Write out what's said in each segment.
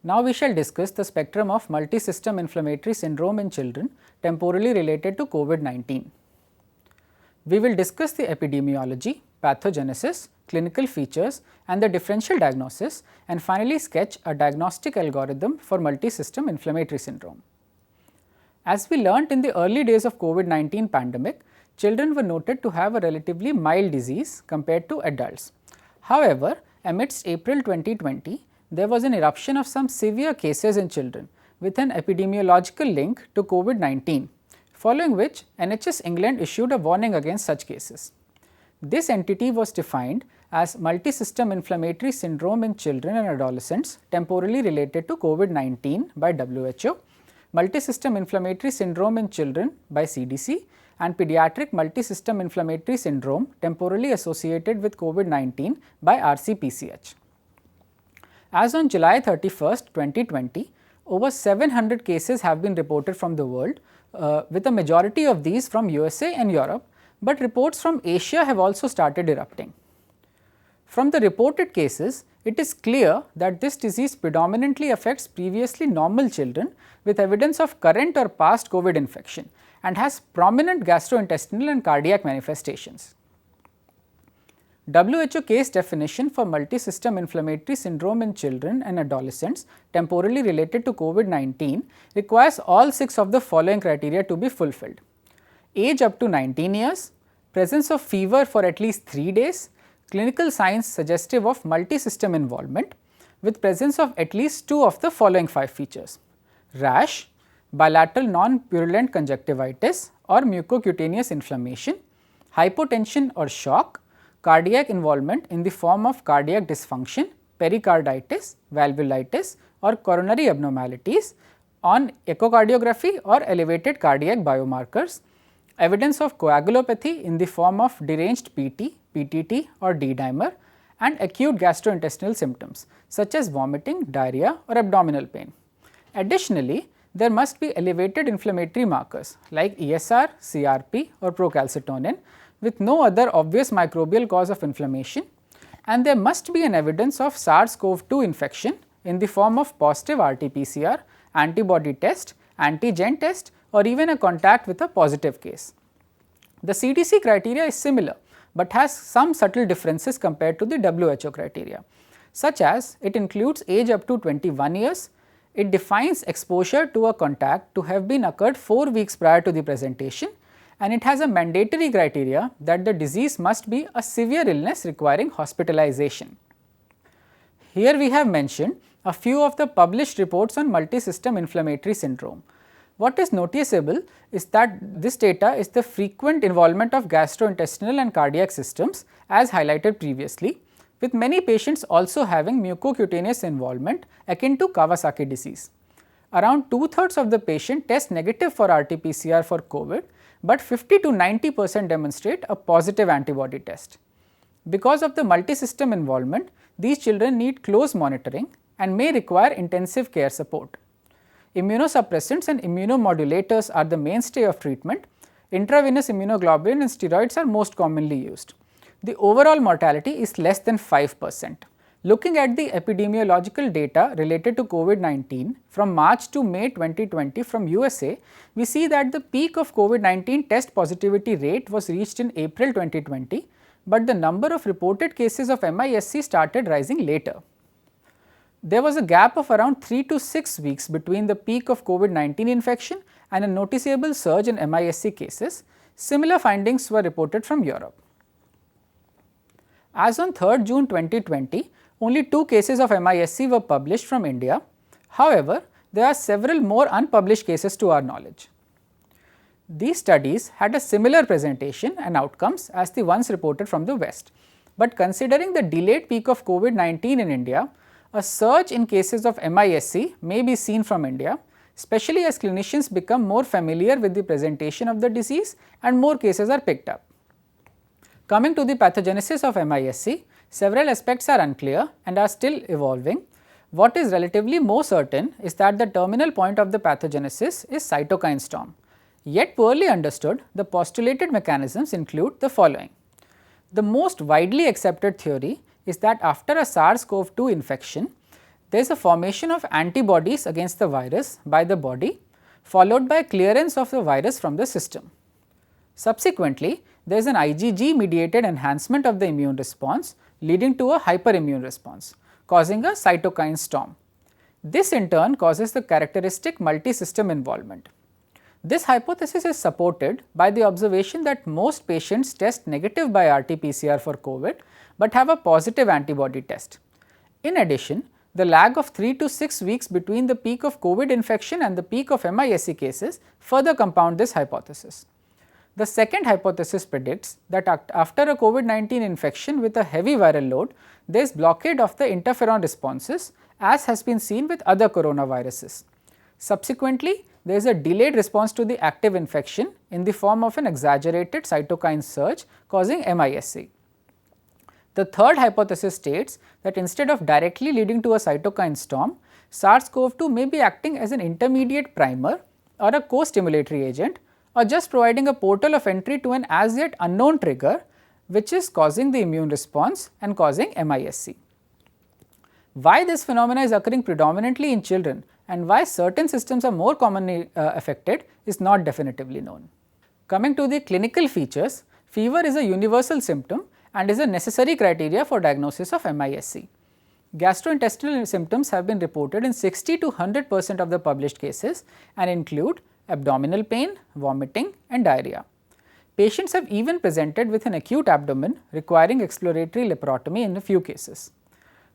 Now we shall discuss the spectrum of multisystem inflammatory syndrome in children temporally related to COVID-19. We will discuss the epidemiology, pathogenesis, clinical features and the differential diagnosis, and finally sketch a diagnostic algorithm for multisystem inflammatory syndrome. As we learnt in the early days of COVID-19 pandemic, children were noted to have a relatively mild disease compared to adults. However, amidst April 2020, there was an eruption of some severe cases in children with an epidemiological link to COVID-19, following which NHS England issued a warning against such cases. This entity was defined as multisystem inflammatory syndrome in children and adolescents temporally related to COVID-19 by WHO, multisystem inflammatory syndrome in children by CDC, and pediatric multisystem inflammatory syndrome temporally associated with COVID-19 by RCPCH. As on July 31, 2020, over 700 cases have been reported from the world, with a majority of these from USA and Europe, but reports from Asia have also started erupting. From the reported cases, it is clear that this disease predominantly affects previously normal children with evidence of current or past COVID infection and has prominent gastrointestinal and cardiac manifestations. WHO case definition for multisystem inflammatory syndrome in children and adolescents temporally related to COVID-19 requires all 6 of the following criteria to be fulfilled: age up to 19 years, presence of fever for at least 3 days, clinical signs suggestive of multisystem involvement with presence of at least 2 of the following 5 features: rash, bilateral non-purulent conjunctivitis or mucocutaneous inflammation, hypotension or shock, cardiac involvement in the form of cardiac dysfunction, pericarditis, valvulitis or coronary abnormalities on echocardiography or elevated cardiac biomarkers, evidence of coagulopathy in the form of deranged PT, PTT or D-dimer, and acute gastrointestinal symptoms such as vomiting, diarrhea or abdominal pain. Additionally, there must be elevated inflammatory markers like ESR, CRP or procalcitonin with no other obvious microbial cause of inflammation, and there must be an evidence of SARS-CoV-2 infection in the form of positive RT-PCR, antibody test, antigen test or even a contact with a positive case. The CDC criteria is similar, but has some subtle differences compared to the WHO criteria, such as it includes age up to 21 years, it defines exposure to a contact to have been occurred 4 weeks prior to the presentation, and it has a mandatory criteria that the disease must be a severe illness requiring hospitalization. Here we have mentioned a few of the published reports on multisystem inflammatory syndrome. What is noticeable is that this data is the frequent involvement of gastrointestinal and cardiac systems as highlighted previously, with many patients also having mucocutaneous involvement akin to Kawasaki disease. Around 2/3 of the patient test negative for RT-PCR for COVID, but 50 to 90% demonstrate a positive antibody test. Because of the multisystem involvement, these children need close monitoring and may require intensive care support. Immunosuppressants and immunomodulators are the mainstay of treatment. Intravenous immunoglobulin and steroids are most commonly used. The overall mortality is less than 5%. Looking at the epidemiological data related to COVID-19 from March to May 2020 from USA, we see that the peak of COVID-19 test positivity rate was reached in April 2020, but the number of reported cases of MIS-C started rising later. There was a gap of around 3 to 6 weeks between the peak of COVID-19 infection and a noticeable surge in MIS-C cases. Similar findings were reported from Europe. As on 3rd June 2020, only 2 cases of MIS-C were published from India. However, there are several more unpublished cases to our knowledge. These studies had a similar presentation and outcomes as the ones reported from the West, but considering the delayed peak of COVID-19 in India, a surge in cases of MIS-C may be seen from India, especially as clinicians become more familiar with the presentation of the disease and more cases are picked up. Coming to the pathogenesis of MIS-C, several aspects are unclear and are still evolving. What is relatively more certain is that the terminal point of the pathogenesis is cytokine storm. Yet poorly understood, the postulated mechanisms include the following. The most widely accepted theory is that after a SARS-CoV-2 infection, there is a formation of antibodies against the virus by the body, followed by clearance of the virus from the system. Subsequently, there is an IgG mediated enhancement of the immune response, leading to a hyperimmune response, causing a cytokine storm. This in turn causes the characteristic multi-system involvement. This hypothesis is supported by the observation that most patients test negative by RT-PCR for COVID, but have a positive antibody test. In addition, the lag of 3 to 6 weeks between the peak of COVID infection and the peak of MIS-C cases further compound this hypothesis. The second hypothesis predicts that after a COVID-19 infection with a heavy viral load, there is blockade of the interferon responses, as has been seen with other coronaviruses. Subsequently, there is a delayed response to the active infection in the form of an exaggerated cytokine surge causing MIS-C. The third hypothesis states that instead of directly leading to a cytokine storm, SARS-CoV-2 may be acting as an intermediate primer or a co-stimulatory agent, or just providing a portal of entry to an as yet unknown trigger, which is causing the immune response and causing MIS-C. Why this phenomena is occurring predominantly in children and why certain systems are more commonly affected is not definitively known. Coming to the clinical features, fever is a universal symptom and is a necessary criteria for diagnosis of MIS-C. Gastrointestinal symptoms have been reported in 60 to 100% of the published cases and include abdominal pain, vomiting and diarrhea. Patients have even presented with an acute abdomen requiring exploratory laparotomy in a few cases.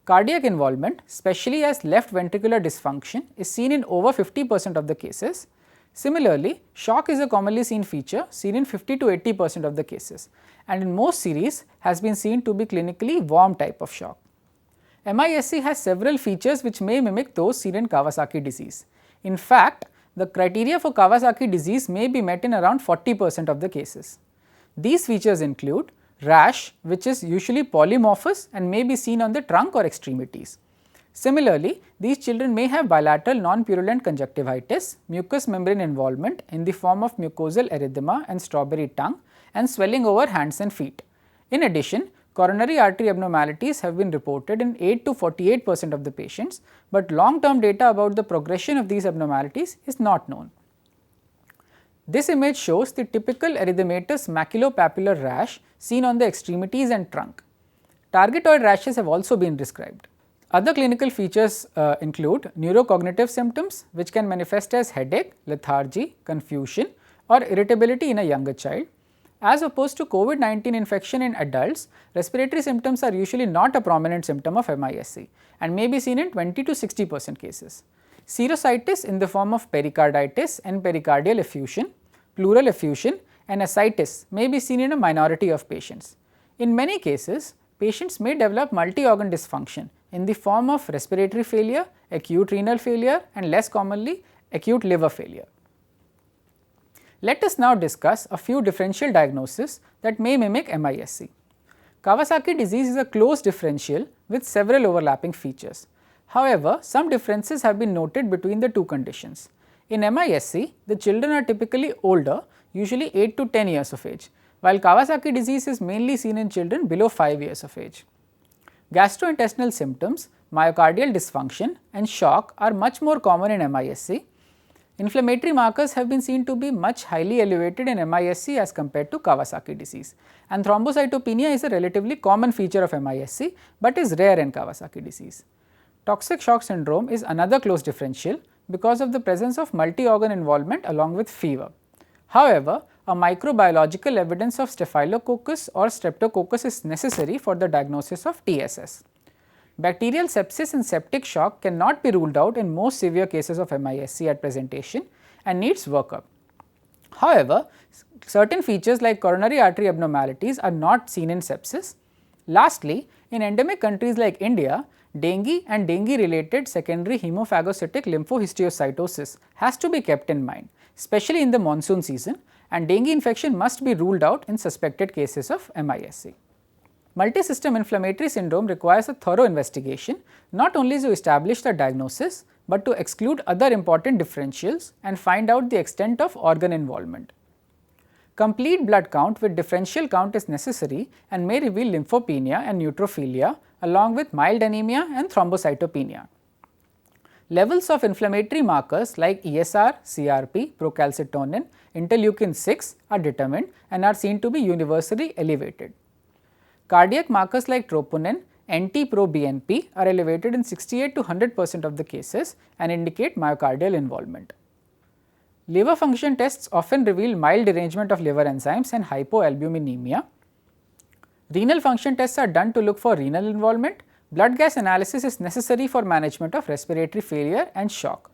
Cardiac involvement, especially as left ventricular dysfunction, is seen in over 50% of the cases. Similarly, shock is a commonly seen feature seen in 50 to 80% of the cases, and in most series has been seen to be clinically warm type of shock. MIS-C has several features which may mimic those seen in Kawasaki disease. In fact, the criteria for Kawasaki disease may be met in around 40% of the cases. These features include rash, which is usually polymorphous and may be seen on the trunk or extremities. Similarly, these children may have bilateral non-purulent conjunctivitis, mucous membrane involvement in the form of mucosal erythema and strawberry tongue, and swelling over hands and feet. In addition, coronary artery abnormalities have been reported in 8 to 48% of the patients, but long-term data about the progression of these abnormalities is not known. This image shows the typical erythematous maculopapular rash seen on the extremities and trunk. Targetoid rashes have also been described. Other clinical features include neurocognitive symptoms, which can manifest as headache, lethargy, confusion or irritability in a younger child. As opposed to COVID-19 infection in adults, respiratory symptoms are usually not a prominent symptom of MIS-C and may be seen in 20 to 60% cases. Serositis in the form of pericarditis and pericardial effusion, pleural effusion and ascites may be seen in a minority of patients. In many cases, patients may develop multi-organ dysfunction in the form of respiratory failure, acute renal failure and less commonly acute liver failure. Let us now discuss a few differential diagnoses that may mimic MIS-C. Kawasaki disease is a closed differential with several overlapping features. However, some differences have been noted between the two conditions. In MIS-C, the children are typically older, usually 8 to 10 years of age, while Kawasaki disease is mainly seen in children below 5 years of age. Gastrointestinal symptoms, myocardial dysfunction and shock are much more common in MIS-C. Inflammatory markers have been seen to be much highly elevated in MIS-C as compared to Kawasaki disease, and thrombocytopenia is a relatively common feature of MIS-C, but is rare in Kawasaki disease. Toxic shock syndrome is another close differential because of the presence of multi-organ involvement along with fever. However, a microbiological evidence of Staphylococcus or Streptococcus is necessary for the diagnosis of TSS. Bacterial sepsis and septic shock cannot be ruled out in most severe cases of MIS-C at presentation and needs workup. However, certain features like coronary artery abnormalities are not seen in sepsis. Lastly, in endemic countries like India, dengue and dengue related secondary hemophagocytic lymphohistiocytosis has to be kept in mind, especially in the monsoon season, and dengue infection must be ruled out in suspected cases of MIS-C. Multisystem inflammatory syndrome requires a thorough investigation, not only to establish the diagnosis, but to exclude other important differentials and find out the extent of organ involvement. Complete blood count with differential count is necessary and may reveal lymphopenia and neutrophilia along with mild anemia and thrombocytopenia. Levels of inflammatory markers like ESR, CRP, procalcitonin, interleukin 6 are determined and are seen to be universally elevated. Cardiac markers like troponin, NT-proBNP are elevated in 68 to 100% of the cases and indicate myocardial involvement. Liver function tests often reveal mild derangement of liver enzymes and hypoalbuminemia. Renal function tests are done to look for renal involvement. Blood gas analysis is necessary for management of respiratory failure and shock.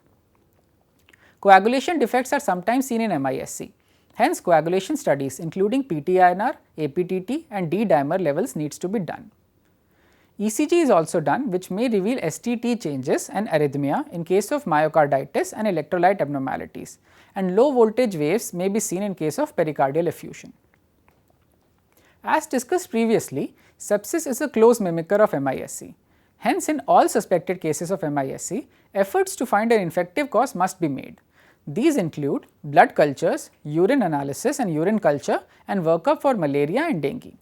Coagulation defects are sometimes seen in MISC. Hence, coagulation studies including PTINR, APTT and D-dimer levels needs to be done. ECG is also done, which may reveal STT changes and arrhythmia in case of myocarditis and electrolyte abnormalities, and low voltage waves may be seen in case of pericardial effusion. As discussed previously, sepsis is a close mimicker of MISC. Hence, in all suspected cases of MISC, efforts to find an infective cause must be made. These include blood cultures, urine analysis and urine culture, and workup for malaria and dengue.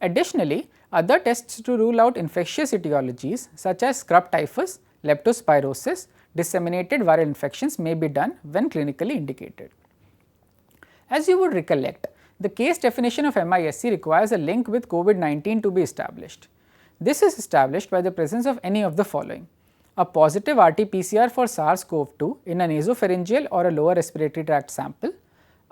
Additionally, other tests to rule out infectious etiologies such as scrub typhus, leptospirosis, disseminated viral infections may be done when clinically indicated. As you would recollect, the case definition of MISC requires a link with COVID-19 to be established. This is established by the presence of any of the following: a positive RT-PCR for SARS-CoV-2 in a nasopharyngeal or a lower respiratory tract sample,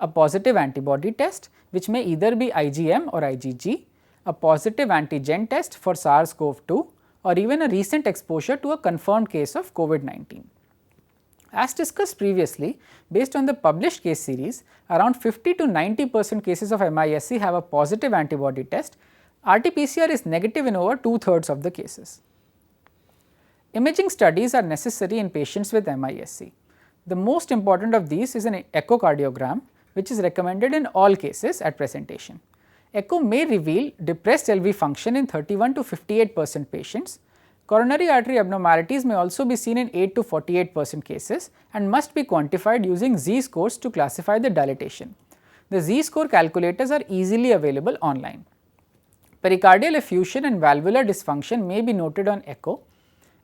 a positive antibody test which may either be IgM or IgG, a positive antigen test for SARS-CoV-2, or even a recent exposure to a confirmed case of COVID-19. As discussed previously, based on the published case series, around 50 to 90% cases of MISC have a positive antibody test. RT-PCR is negative in over 2/3 of the cases. Imaging studies are necessary in patients with MISC. The most important of these is an echocardiogram, which is recommended in all cases at presentation. Echo may reveal depressed LV function in 31 to 58% patients. Coronary artery abnormalities may also be seen in 8 to 48% cases and must be quantified using Z-scores to classify the dilatation. The Z-score calculators are easily available online. Pericardial effusion and valvular dysfunction may be noted on echo.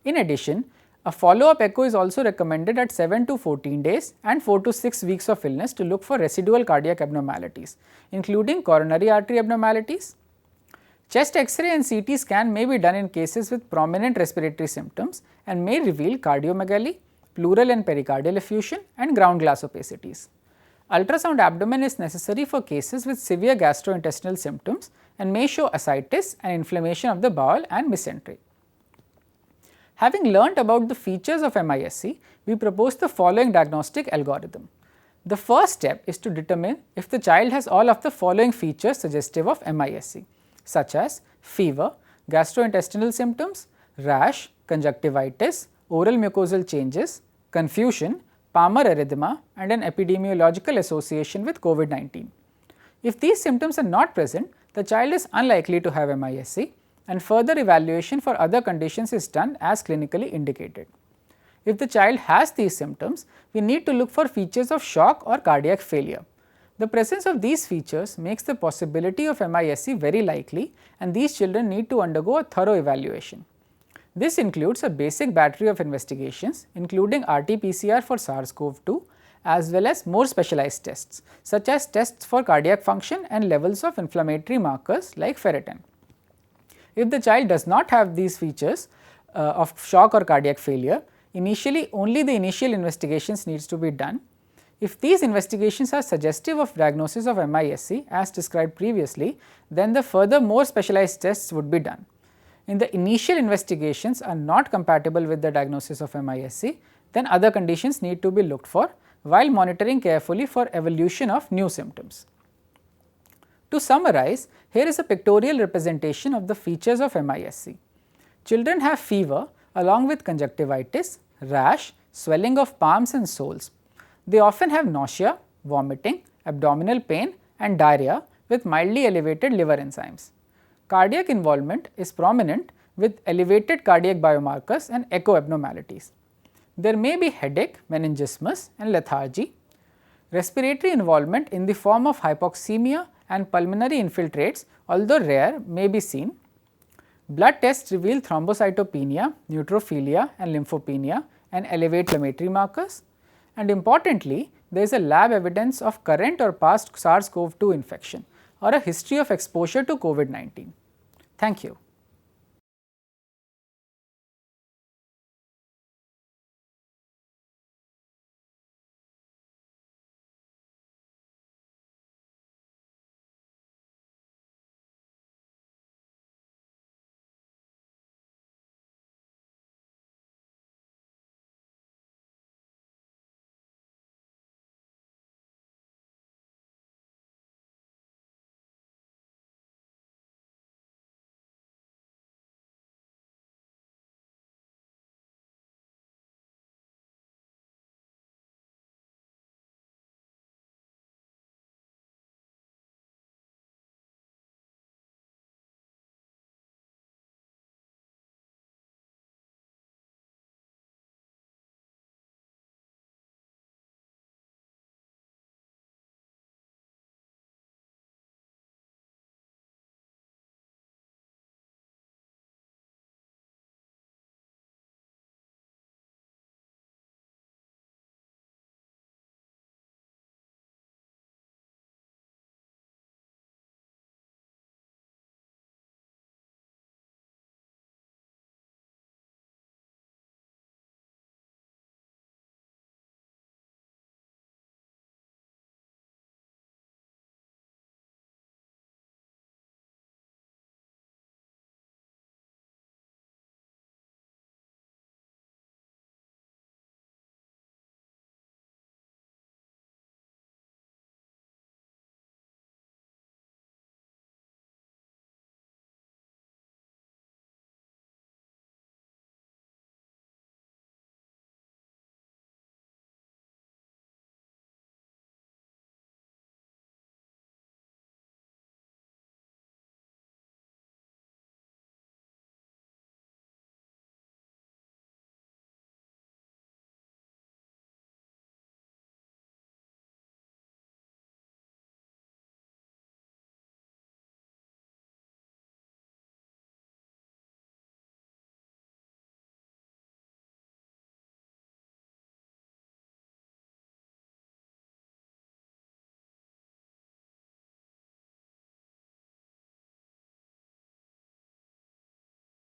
In addition, a follow-up echo is also recommended at 7 to 14 days and 4 to 6 weeks of illness to look for residual cardiac abnormalities, including coronary artery abnormalities. Chest X-ray and CT scan may be done in cases with prominent respiratory symptoms and may reveal cardiomegaly, pleural and pericardial effusion, and ground glass opacities. Ultrasound abdomen is necessary for cases with severe gastrointestinal symptoms and may show ascites and inflammation of the bowel and mesentery. Having learnt about the features of MISC, we propose the following diagnostic algorithm. The first step is to determine if the child has all of the following features suggestive of MISC, such as fever, gastrointestinal symptoms, rash, conjunctivitis, oral mucosal changes, confusion, Palmer erythema, and an epidemiological association with COVID-19. If these symptoms are not present, the child is unlikely to have MISC, and further evaluation for other conditions is done as clinically indicated. If the child has these symptoms, we need to look for features of shock or cardiac failure. The presence of these features makes the possibility of MISC very likely, and these children need to undergo a thorough evaluation. This includes a basic battery of investigations, including RT-PCR for SARS-CoV-2, as well as more specialized tests, such as tests for cardiac function and levels of inflammatory markers like ferritin. If the child does not have these features of shock or cardiac failure, initially only the initial investigations needs to be done. If these investigations are suggestive of diagnosis of MISC as described previously, then the further more specialized tests would be done. In the initial investigations are not compatible with the diagnosis of MISC, then other conditions need to be looked for while monitoring carefully for evolution of new symptoms. To summarize, here is a pictorial representation of the features of MISC. Children have fever along with conjunctivitis, rash, swelling of palms and soles. They often have nausea, vomiting, abdominal pain and diarrhea with mildly elevated liver enzymes. Cardiac involvement is prominent with elevated cardiac biomarkers and echo abnormalities. There may be headache, meningismus and lethargy. Respiratory involvement in the form of hypoxemia and pulmonary infiltrates, although rare, may be seen. Blood tests reveal thrombocytopenia, neutrophilia and lymphopenia and elevate inflammatory markers, and importantly, there is a lab evidence of current or past SARS-CoV-2 infection or a history of exposure to COVID-19. Thank you.